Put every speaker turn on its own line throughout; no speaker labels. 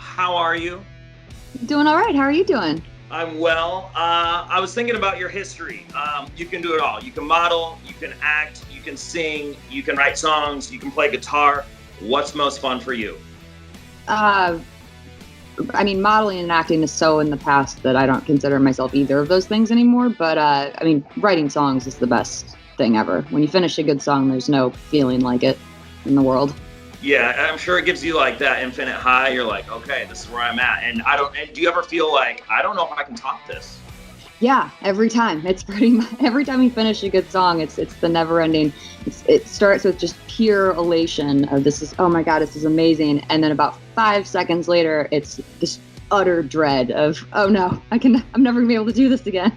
How are you?
Doing all right. How are you doing?
I'm well. I was thinking about your history. You can do it all. You can model, you can act, you can sing, you can write songs, you can play guitar. What's most fun for you?
Modeling and acting is so in the past that I don't consider myself either of those things anymore. But writing songs is the best thing ever. When you finish a good song, there's no feeling like it in the world.
Yeah, I'm sure it gives you like that infinite high. You're like, okay, this is where I'm at. And do you ever feel like, I don't know if I can top this?
Yeah, every time. It's pretty much every time you finish a good song, it's the never ending. It starts with just pure elation of oh my God, this is amazing. And then about 5 seconds later, it's this utter dread of, oh no, I'm never gonna be able to do this again.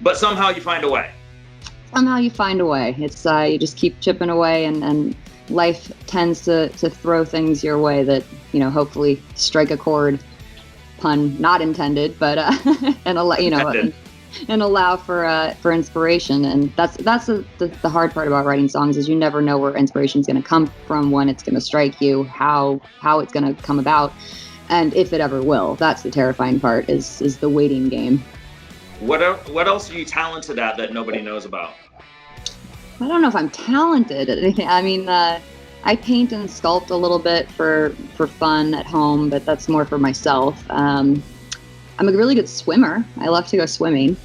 But somehow you find a way.
Somehow you find a way. It's you just keep chipping away and life tends to throw things your way that, hopefully strike a chord, pun not intended, but and allow for inspiration. And that's the hard part about writing songs is you never know where inspiration is going to come from, when it's going to strike you, how it's going to come about, and if it ever will. That's the terrifying part is the waiting game.
What else are you talented at that nobody knows about?
I don't know if I'm talented at anything. I paint and sculpt a little bit for fun at home, but that's more for myself. I'm a really good swimmer. I love to go swimming.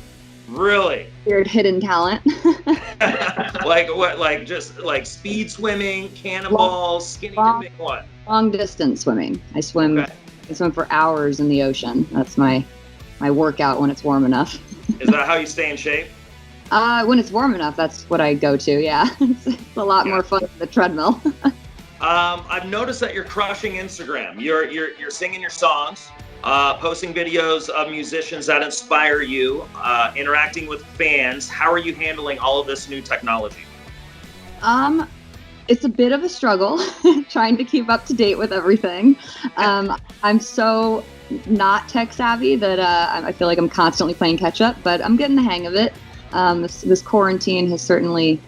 Really?
Weird hidden talent.
Like what? Like just like speed swimming, cannonballs, skinny dipping, what?
Long distance swimming. I swim. Okay. I swim for hours in the ocean. That's my workout when it's warm enough.
Is that how you stay in shape?
When it's warm enough, that's what I go to. Yeah, it's a lot more fun than the treadmill.
I've noticed that you're crushing Instagram. You're singing your songs, posting videos of musicians that inspire you, interacting with fans. How are you handling all of this new technology?
It's a bit of a struggle trying to keep up to date with everything. I'm so not tech savvy that I feel like I'm constantly playing catch up, but I'm getting the hang of it. This quarantine has certainly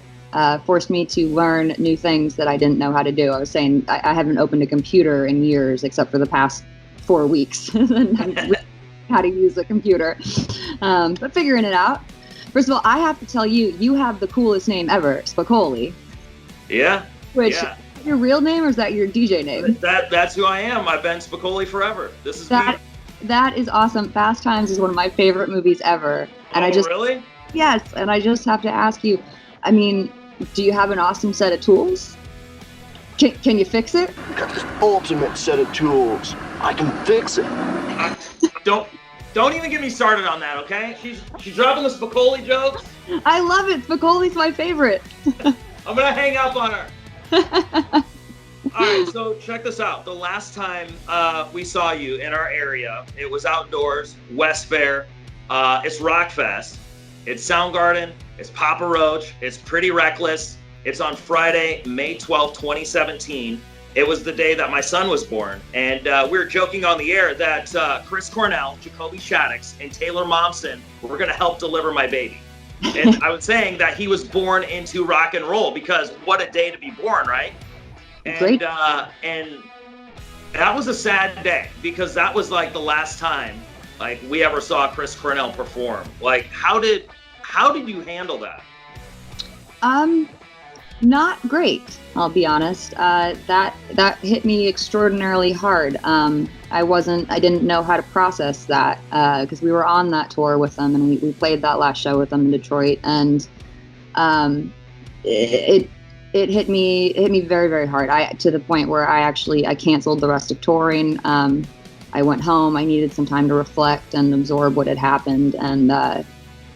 forced me to learn new things that I didn't know how to do. I was saying I haven't opened a computer in years, except for the past 4 weeks. How to use a computer, but figuring it out. First of all, I have to tell you, you have the coolest name ever, Spicoli.
Yeah.
Which is your real name or is that your DJ name?
That's who I am. I've been Spicoli forever. This is me.
That is awesome. Fast Times is one of my favorite movies ever. And
really?
Yes, and I just have to ask you, do you have an awesome set of tools? Can you fix it?
I got this ultimate set of tools. I can fix it.
Don't even get me started on that, okay? She's dropping the Spicoli jokes.
I love it. Spicoli's my favorite.
I'm gonna hang up on her. All right, so check this out. The last time we saw you in our area, it was outdoors, West Fair. It's Rockfest. It's Soundgarden, it's Papa Roach, it's Pretty Reckless. It's on Friday, May 12th, 2017. It was the day that my son was born. And we were joking on the air that Chris Cornell, Jacoby Shaddix, and Taylor Momsen were gonna help deliver my baby. And I was saying that he was born into rock and roll because what a day to be born, right? And,
Great.
And that was a sad day because that was like the last time like we ever saw Chris Cornell perform. Like, how did you handle that?
Not great, I'll be honest. That hit me extraordinarily hard. I didn't know how to process that because we were on that tour with them and we played that last show with them in Detroit, and it hit me very, very hard. To the point where I canceled the rest of touring. I went home. I needed some time to reflect and absorb what had happened, and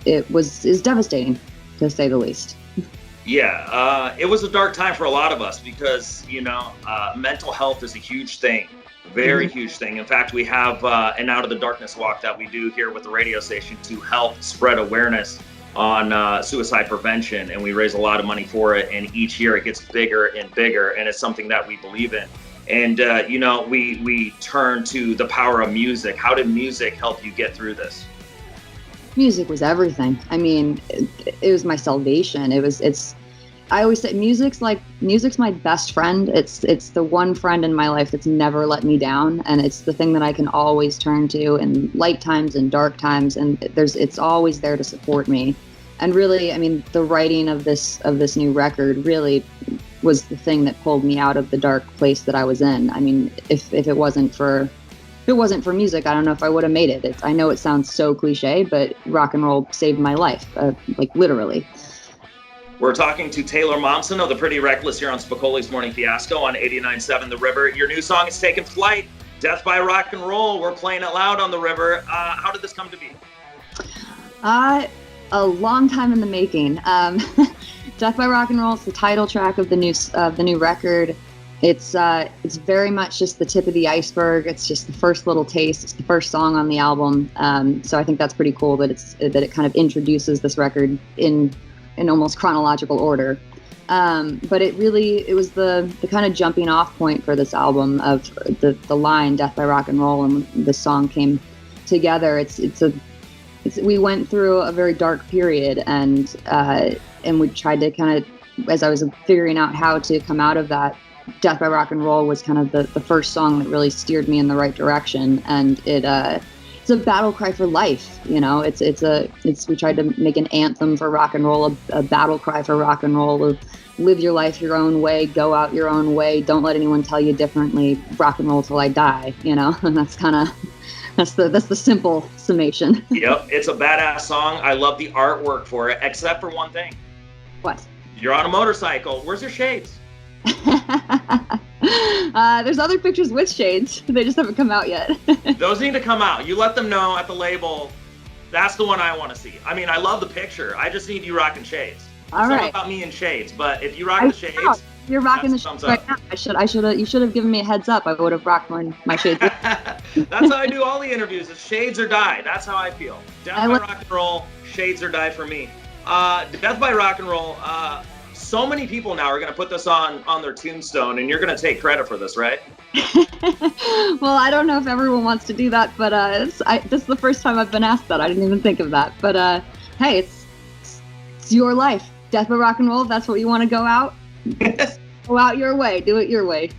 it was devastating, to say the least.
Yeah, it was a dark time for a lot of us because, mental health is a huge thing, very huge thing. In fact, we have an Out of the Darkness walk that we do here with the radio station to help spread awareness on suicide prevention, and we raise a lot of money for it, and each year it gets bigger and bigger, and it's something that we believe in. And, we turn to the power of music. How did music help you get through this? Music
was everything. It was my salvation. I always say music's my best friend. It's the one friend in my life that's never let me down, and it's the thing that I can always turn to in light times and dark times, and it's always there to support me. And really, I mean, the writing of this new record really was the thing that pulled me out of the dark place that I was in. I mean, if it wasn't for music, I don't know if I would have made it. I know it sounds so cliche, but rock and roll saved my life, like literally.
We're talking to Taylor Momsen of the Pretty Reckless here on Spicoli's Morning Fiasco on 89.7 The River. Your new song is taking flight, Death by Rock and Roll. We're playing it loud on the river. How did this come to be?
A long time in the making. Death by Rock and Roll is the title track of the new record. It's very much just the tip of the iceberg. It's just the first little taste. It's the first song on the album. So I think that's pretty cool that it kind of introduces this record in almost chronological order. But it was the kind of jumping off point for this album of the line Death by Rock and Roll, and the song came together. We went through a very dark period, and we tried to kind of, as I was figuring out how to come out of that, Death by Rock and Roll was kind of the first song that really steered me in the right direction. And it's a battle cry for life, you know. We tried to make an anthem for rock and roll, a battle cry for rock and roll of live your life your own way, go out your own way, don't let anyone tell you differently, rock and roll till I die, you know. And that's the simple summation.
Yep, it's a badass song. I love the artwork for it, except for one thing.
What?
You're on a motorcycle. Where's your shades?
There's other pictures with shades. They just haven't come out yet.
Those need to come out. You let them know at the label. That's the one I want to see. I mean, I love the picture. I just need you rocking shades.
All right.
It's not about me and shades, but if you rock the shades,
you're rocking the shades right now. You should have given me a heads up. I would have rocked my shades.
That's how I do all the interviews. It's shades or die. That's how I feel. Death by Rock and Roll, shades or die for me. Death by Rock and Roll. So many people now are going to put this on their tombstone, and you're going to take credit for this, right?
Well, I don't know if everyone wants to do that, but this is the first time I've been asked that. I didn't even think of that. But hey, it's your life. Death by Rock and Roll, if that's what you want to go out. Go out your way. Do it your way.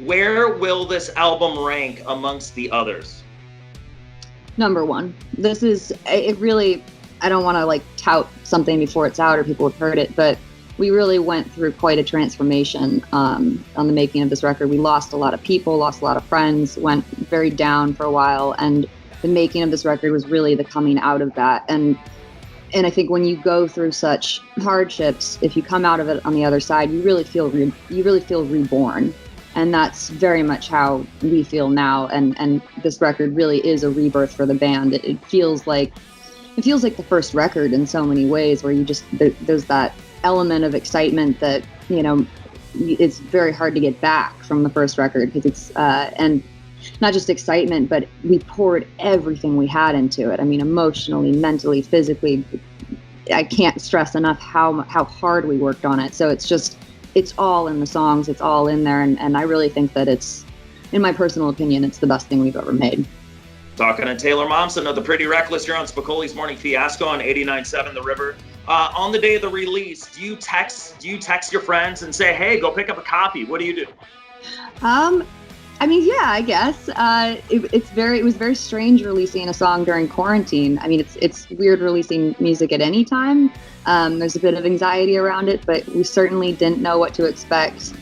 Where will this album rank amongst the others?
Number one. This is, it really, I don't want to like tout something before it's out or people have heard it, but we really went through quite a transformation on the making of this record. We lost a lot of people, lost a lot of friends, went very down for a while, and the making of this record was really the coming out of that. And I think when you go through such hardships, if you come out of it on the other side, you really feel reborn. And that's very much how we feel now. And this record really is a rebirth for the band. It feels like the first record in so many ways, where there's that element of excitement that, you know, it's very hard to get back from the first record, because it's and not just excitement, but we poured everything we had into it. I mean, emotionally, mentally, physically. I can't stress enough how hard we worked on it. So it's all in the songs, it's all in there, and I really think that it's, in my personal opinion, it's the best thing we've ever made.
Talking to Taylor Momsen of the Pretty Reckless, you're on Spicoli's Morning Fiasco on 89.7 The River. On the day of the release, do you text your friends and say, hey, go pick up a copy? What do you do?
I mean, yeah, I guess. It was very strange releasing a song during quarantine. I mean, it's weird releasing music at any time. There's a bit of anxiety around it, but we certainly didn't know what to expect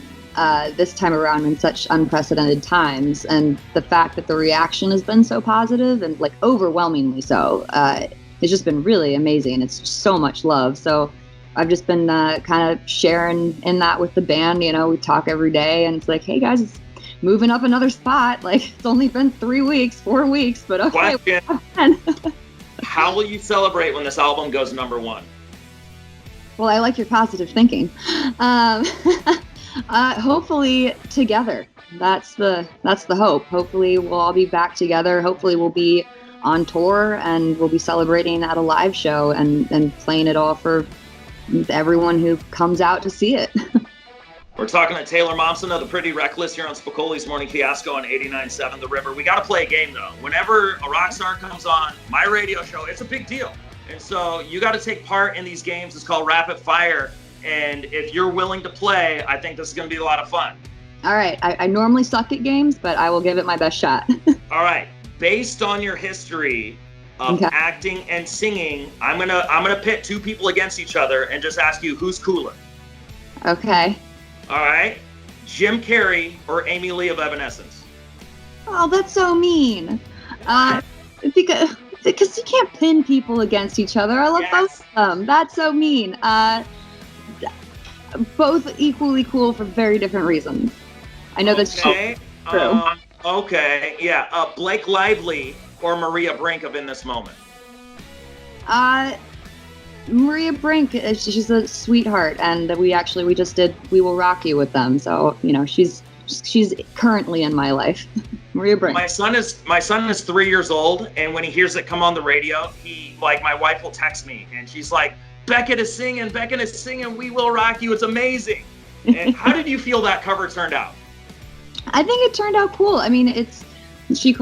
this time around in such unprecedented times. And the fact that the reaction has been so positive and like overwhelmingly so, it's just been really amazing. It's just so much love. So I've just been kind of sharing in that with the band. You know, we talk every day, and it's like, hey guys, it's moving up another spot. Like, it's only been 4 weeks, but okay.
How will you celebrate when this album goes number one?
Well, I like your positive thinking. Hopefully together. That's the hope. Hopefully we'll all be back together. Hopefully we'll be on tour, and we'll be celebrating at a live show and playing it all for everyone who comes out to see it.
We're talking to Taylor Momsen of the Pretty Reckless here on Spicoli's Morning Fiasco on 89.7 The River. We got to play a game, though. Whenever a rock star comes on my radio show, it's a big deal. And so you got to take part in these games. It's called Rapid Fire. and if you're willing to play, I think this is going to be a lot of fun.
All right. I normally suck at games, but I will give it my best shot.
All right. Based on your history of acting and singing, I'm gonna pit two people against each other and just ask you who's cooler.
Okay.
All right. Jim Carrey or Amy Lee of Evanescence?
Oh, that's so mean. Because you can't pin people against each other. I love both of them. That's so mean. Both equally cool for very different reasons. I know that's true.
Okay. Yeah. Blake Lively or Maria Brink of In This Moment?
Maria Brink, she's a sweetheart, and we just did We Will Rock You with them. So, she's currently in my life. Maria Brink.
My son is 3 years old, and when he hears it come on the radio, my wife will text me, and she's like, Beckett is singing, We Will Rock You. It's amazing. And how did you feel that cover turned out?
I think it turned out cool. I mean, when she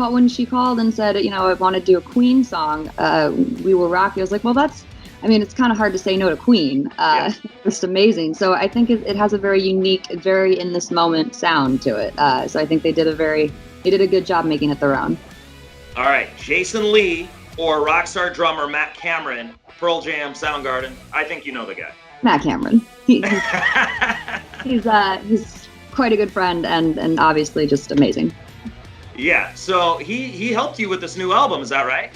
called and said, I want to do a Queen song, We Will Rock You. I was like, well, it's kind of hard to say no to Queen. Just amazing. So I think it has a very unique, very in this moment sound to it. So I think they did a good job making it their own. All
right, Jason Lee or rockstar drummer Matt Cameron, Pearl Jam, Soundgarden. I think you know the guy.
Matt Cameron. He's quite a good friend and obviously just amazing.
Yeah, so he helped you with this new album, is that right?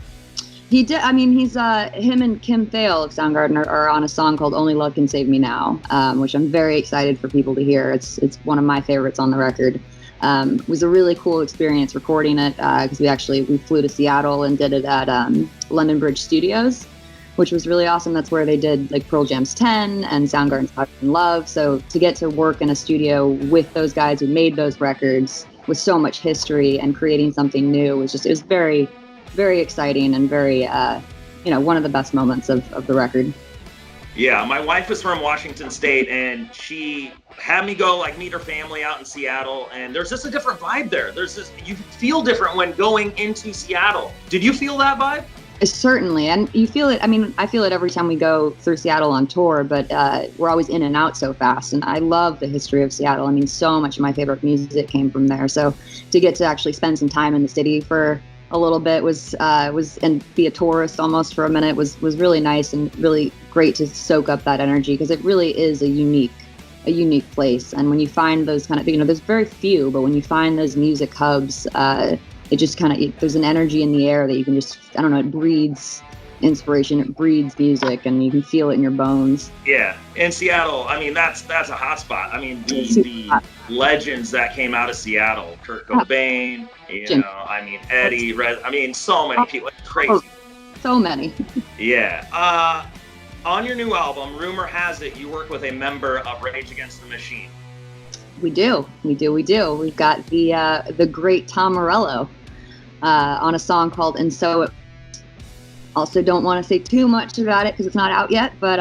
He did. I mean, he's him and Kim Thale of Soundgarden are on a song called Only Love Can Save Me Now, which I'm very excited for people to hear. It's one of my favorites on the record. It was a really cool experience recording it because we flew to Seattle and did it at London Bridge Studios, which was really awesome. That's where they did like Pearl Jam's 10 and Soundgarden's Hot in Love. So to get to work in a studio with those guys who made those records with so much history and creating something new it was very, very exciting and very, one of the best moments of the record.
Yeah, my wife is from Washington State, and she had me go meet her family out in Seattle, and there's just a different vibe there. You feel different when going into Seattle. Did you feel that vibe?
Certainly, and you feel it. I mean, I feel it every time we go through Seattle on tour, but we're always in and out so fast, and I love the history of Seattle. I mean, so much of my favorite music came from there, so to get to actually spend some time in the city for a little bit was and be a tourist almost for a minute was really nice and really great to soak up that energy because it really is a unique place. And when you find those kind of, there's very few, but when you find those music hubs, it just there's an energy in the air that you can just, it breeds inspiration, it breeds music, and you can feel it in your bones.
Yeah, in Seattle, I mean, that's a hot spot. I mean, the legends that came out of Seattle, Kurt Cobain, Eddie, so many people, it's crazy.
So many.
Yeah. On your new album, rumor has it you work with a member of Rage Against the Machine.
We do. We've got the great Tom Morello on a song called And So It. Also don't want to say too much about it because it's not out yet, but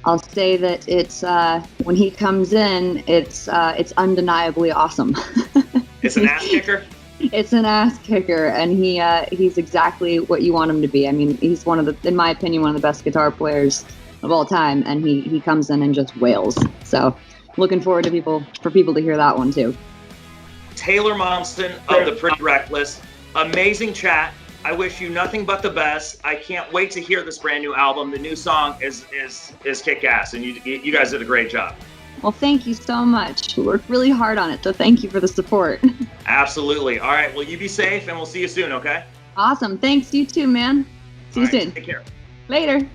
I'll say that it's when he comes in, it's undeniably awesome.
It's an ass kicker?
It's an ass kicker, and he's exactly what you want him to be. I mean, he's in my opinion, one of the best guitar players of all time, and he comes in and just wails. So looking forward to people to hear that one too. Taylor
Momsen of The Pretty Reckless, amazing chat. I wish you nothing but the best. I can't wait to hear this brand new album. The new song is kick-ass, and you guys did a great job.
Well, thank you so much. We worked really hard on it, so thank you for the support.
Absolutely. All right, well, you be safe, and we'll see you soon, okay?
Awesome. Thanks, you too, man. See you soon.
Take care.
Later.